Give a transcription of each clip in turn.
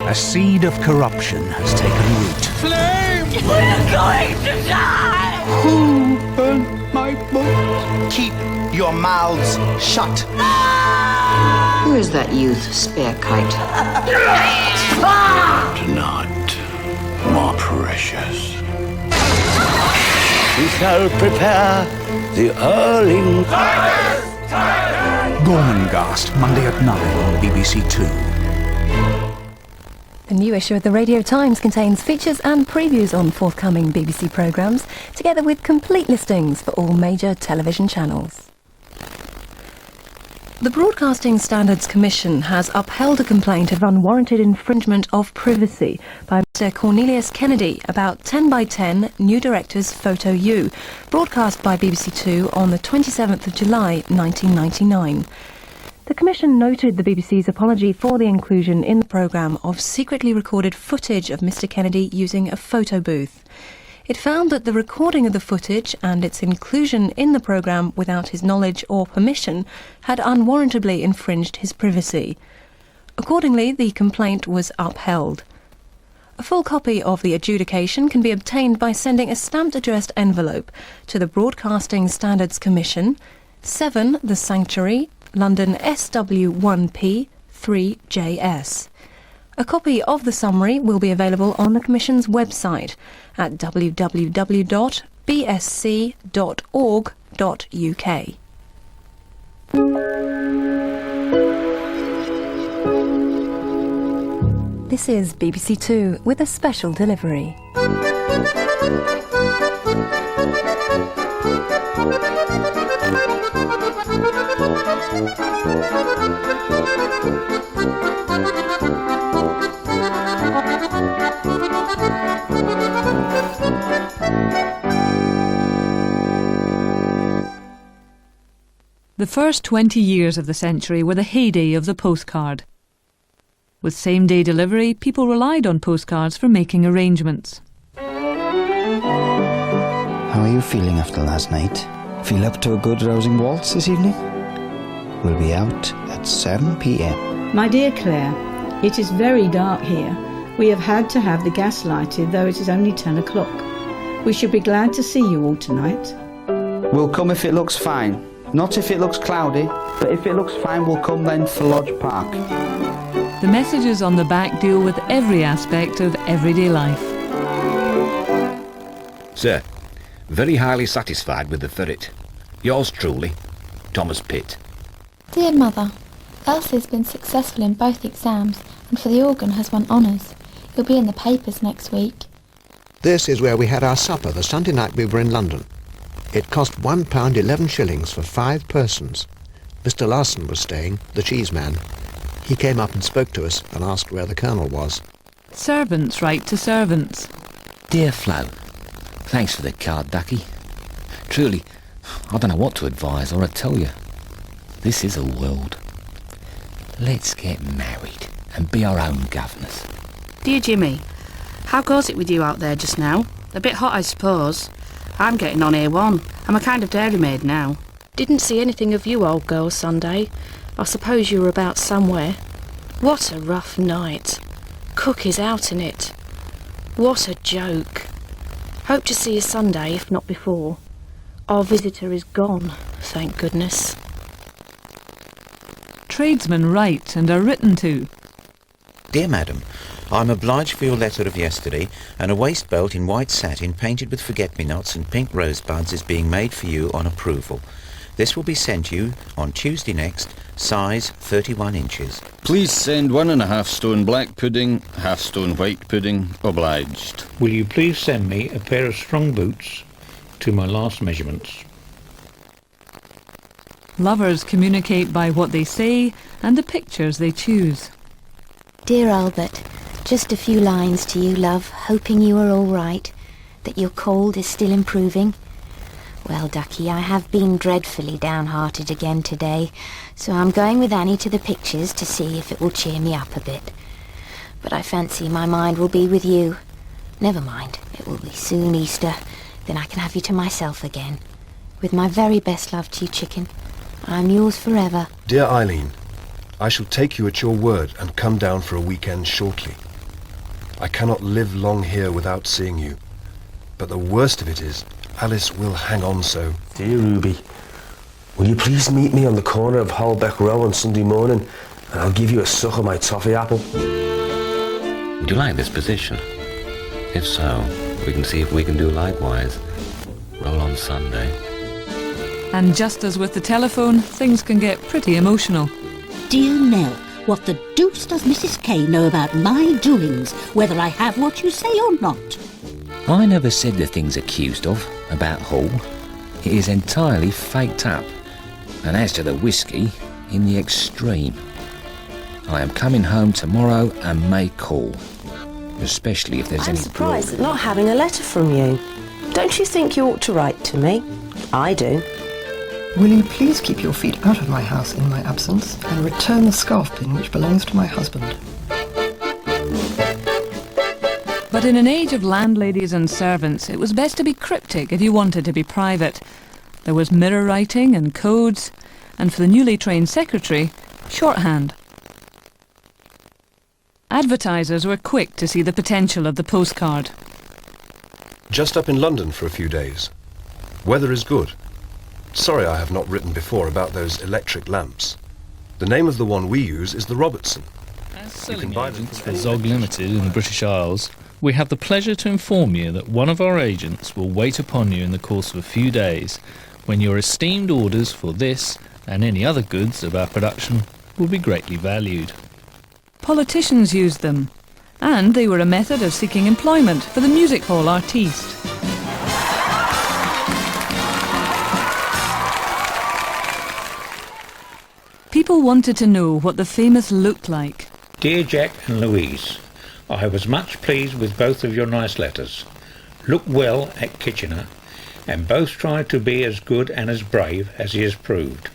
A seed of corruption has taken root. Flame! We're going to die! Who burnt my books? Keep your mouths shut. Who is that youth, Spare Kite? Tonight, more precious. We shall prepare the Erling. Gormenghast, Monday at 9 on BBC Two. The new issue of the Radio Times contains features and previews on forthcoming BBC programmes, together with complete listings for all major television channels. The Broadcasting Standards Commission has upheld a complaint of unwarranted infringement of privacy by Mr Cornelius Kennedy about 10 by 10 New Directors Photo U, broadcast by BBC Two on the 27th of July 1999. The Commission noted the BBC's apology for the inclusion in the programme of secretly recorded footage of Mr Kennedy using a photo booth. It found that the recording of the footage and its inclusion in the programme without his knowledge or permission had unwarrantably infringed his privacy. Accordingly, the complaint was upheld. A full copy of the adjudication can be obtained by sending a stamped addressed envelope to the Broadcasting Standards Commission, 7 The Sanctuary, London SW1P 3JS. A copy of the summary will be available on the Commission's website at www.bsc.org.uk. This is BBC Two with a special delivery. The first 20 years of the century were the heyday of the postcard. With same-day delivery, people relied on postcards for making arrangements. How are you feeling after last night? Feel up to a good rousing waltz this evening? We'll be out at 7 p.m. My dear Claire, it is very dark here. We have had to have the gas lighted, though it is only 10 o'clock. We should be glad to see you all tonight. We'll come if it looks fine. Not if it looks cloudy, but if it looks fine, we'll come then for Lodge Park. The messages on the back deal with every aspect of everyday life. Sir, very highly satisfied with the ferret. Yours truly, Thomas Pitt. Dear Mother, Elsie's been successful in both exams and for the organ has won honours. You'll be in the papers next week. This is where we had our supper the Sunday night we were in London. It cost £1.11 for 5 persons. Mr. Larson was staying, the cheese man. He came up and spoke to us and asked where the Colonel was. Servants write to servants. Dear Flo, thanks for the card, Ducky. Truly, I don't know what to advise or to tell you. This is a world. Let's get married and be our own governors. Dear Jimmy, how goes it with you out there just now? A bit hot, I suppose. I'm getting on A1. I'm a kind of dairymaid now. Didn't see anything of you, old girl, Sunday. I suppose you were about somewhere. What a rough night. Cook is out in it. What a joke. Hope to see you Sunday, if not before. Our visitor is gone, thank goodness. Tradesmen write and are written to. Dear Madam, I'm obliged for your letter of yesterday, and a waist belt in white satin painted with forget-me-nots and pink rosebuds is being made for you on approval. This will be sent you on Tuesday next, size 31 inches. Please send 1.5 stone black pudding, half stone white pudding, obliged. Will you please send me a pair of strong boots to my last measurements? Lovers communicate by what they say and the pictures they choose. Dear Albert, just a few lines to you, love, hoping you are all right, that your cold is still improving. Well, Ducky, I have been dreadfully downhearted again today, so I'm going with Annie to the pictures to see if it will cheer me up a bit. But I fancy my mind will be with you. Never mind, it will be soon Easter, then I can have you to myself again. With my very best love to you, chicken. I'm yours forever. Dear Eileen, I shall take you at your word and come down for a weekend shortly. I cannot live long here without seeing you. But the worst of it is, Alice will hang on so. Dear Ruby, will you please meet me on the corner of Holbeck Row on Sunday morning, and I'll give you a suck of my toffee apple? Do you like this position? If so, we can see if we can do likewise. Roll on Sunday. And just as with the telephone, things can get pretty emotional. Dear Nell, what the deuce does Mrs. K know about my doings, whether I have what you say or not? I never said the things accused of about Hall. It is entirely faked up. And as to the whiskey, in the extreme. I am coming home tomorrow and may call. Especially if there's I'm any... surprised at not having a letter from you. Don't you think you ought to write to me? I do. Will you please keep your feet out of my house in my absence and return the scarf pin which belongs to my husband? But in an age of landladies and servants, it was best to be cryptic if you wanted to be private. There was mirror writing and codes, and for the newly trained secretary, shorthand. Advertisers were quick to see the potential of the postcard. Just up in London for a few days. Weather is good. Sorry I have not written before about those electric lamps. The name of the one we use is the Robertson. As selling agents for Zog Limited in the British Isles, we have the pleasure to inform you that one of our agents will wait upon you in the course of a few days, when your esteemed orders for this and any other goods of our production will be greatly valued. Politicians used them, and they were a method of seeking employment for the music hall artiste. People wanted to know what the famous looked like. Dear Jack and Louise, I was much pleased with both of your nice letters. Look well at Kitchener, and both tried to be as good and as brave as he has proved.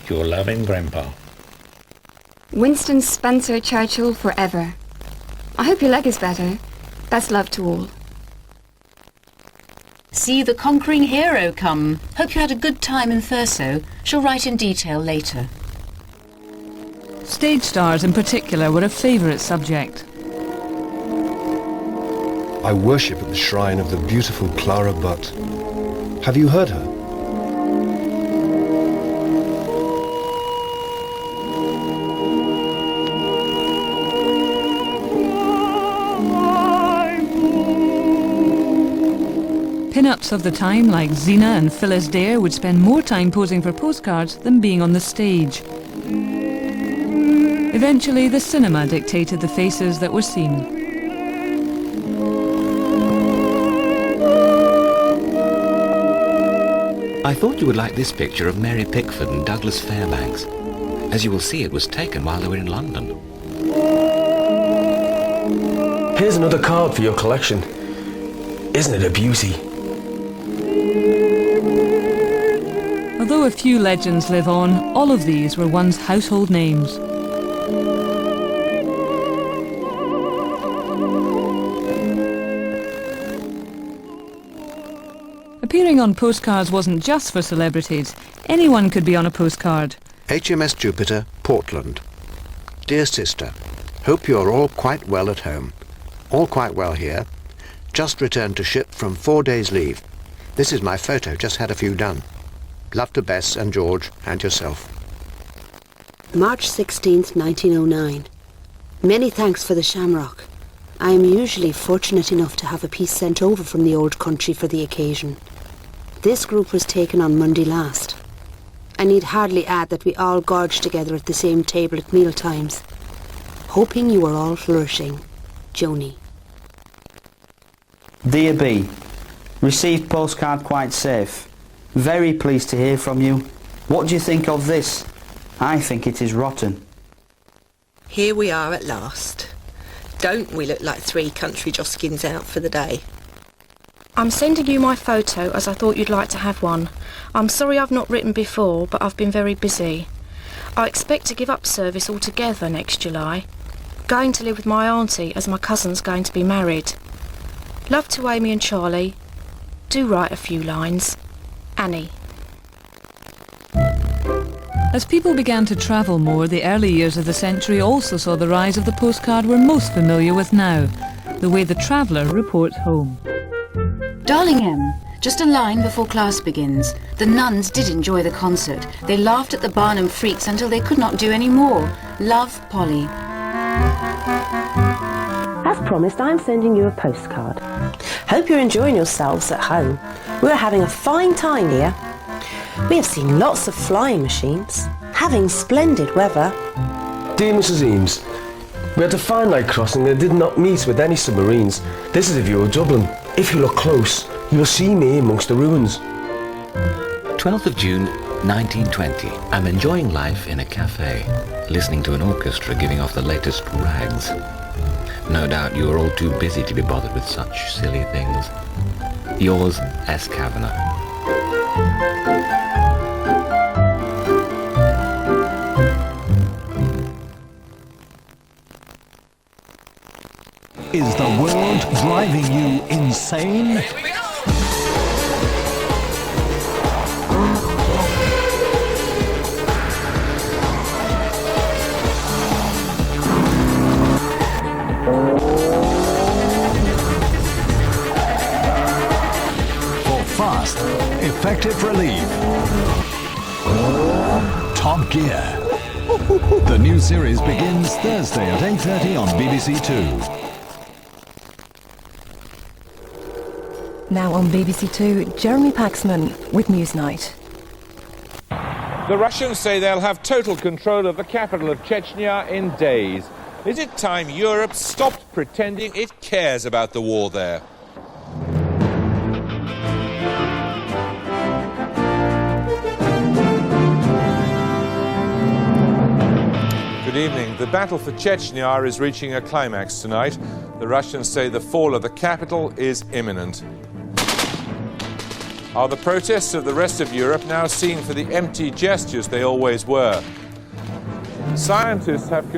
Your loving Grandpa. Winston Spencer Churchill forever. I hope your leg is better. Best love to all. See the conquering hero come. Hope you had a good time in Thurso. Shall write in detail later. Stage stars in particular were a favourite subject. I worship at the shrine of the beautiful Clara Butt. Have you heard her? Pin-ups of the time like Xena and Phyllis Dare would spend more time posing for postcards than being on the stage. Eventually, the cinema dictated the faces that were seen. I thought you would like this picture of Mary Pickford and Douglas Fairbanks. As you will see, it was taken while they were in London. Here's another card for your collection. Isn't it a beauty? Although a few legends live on, all of these were once household names. Appearing on postcards wasn't just for celebrities. Anyone could be on a postcard. HMS Jupiter, Portland. Dear sister, hope you are all quite well at home. All quite well here. Just returned to ship from 4 days' leave. This is my photo, just had a few done. Love to Bess and George and yourself. March 16th, 1909. Many thanks for the shamrock. I am usually fortunate enough to have a piece sent over from the old country for the occasion. This group was taken on Monday last. I need hardly add that we all gorged together at the same table at meal times. Hoping you are all flourishing. Joni. Dear B, received postcard quite safe. Very pleased to hear from you. What do you think of this? I think it is rotten. Here we are at last. Don't we look like three country joskins out for the day? I'm sending you my photo as I thought you'd like to have one. I'm sorry I've not written before, but I've been very busy. I expect to give up service altogether next July. Going to live with my auntie as my cousin's going to be married. Love to Amy and Charlie. Do write a few lines. Annie. As people began to travel more, the early years of the century also saw the rise of the postcard we're most familiar with now. the way the traveller reports home. Darling M, just a line before class begins. The nuns did enjoy the concert. They laughed at the Barnum freaks until they could not do any more. Love, Polly. As promised, I'm sending you a postcard. Hope you're enjoying yourselves at home. We're having a fine time here. We have seen lots of flying machines, having splendid weather. Dear Mrs. Eames, we had a fine night crossing and did not meet with any submarines. This is a view of Dublin. If you look close, you will see me amongst the ruins. 12th of June, 1920. I'm enjoying life in a cafe, listening to an orchestra giving off the latest rags. No doubt you are all too busy to be bothered with such silly things. Yours, S. Kavanagh. Is the world driving you insane? For fast, effective relief, Top Gear. The new series begins Thursday at 8:30 on BBC Two. Now on BBC Two, Jeremy Paxman with Newsnight. The Russians say they'll have total control of the capital of Chechnya in days. Is it time Europe stopped pretending it cares about the war there? Good evening. The battle for Chechnya is reaching a climax tonight. The Russians say the fall of the capital is imminent. Are the protests of the rest of Europe now seen for the empty gestures they always were? Scientists have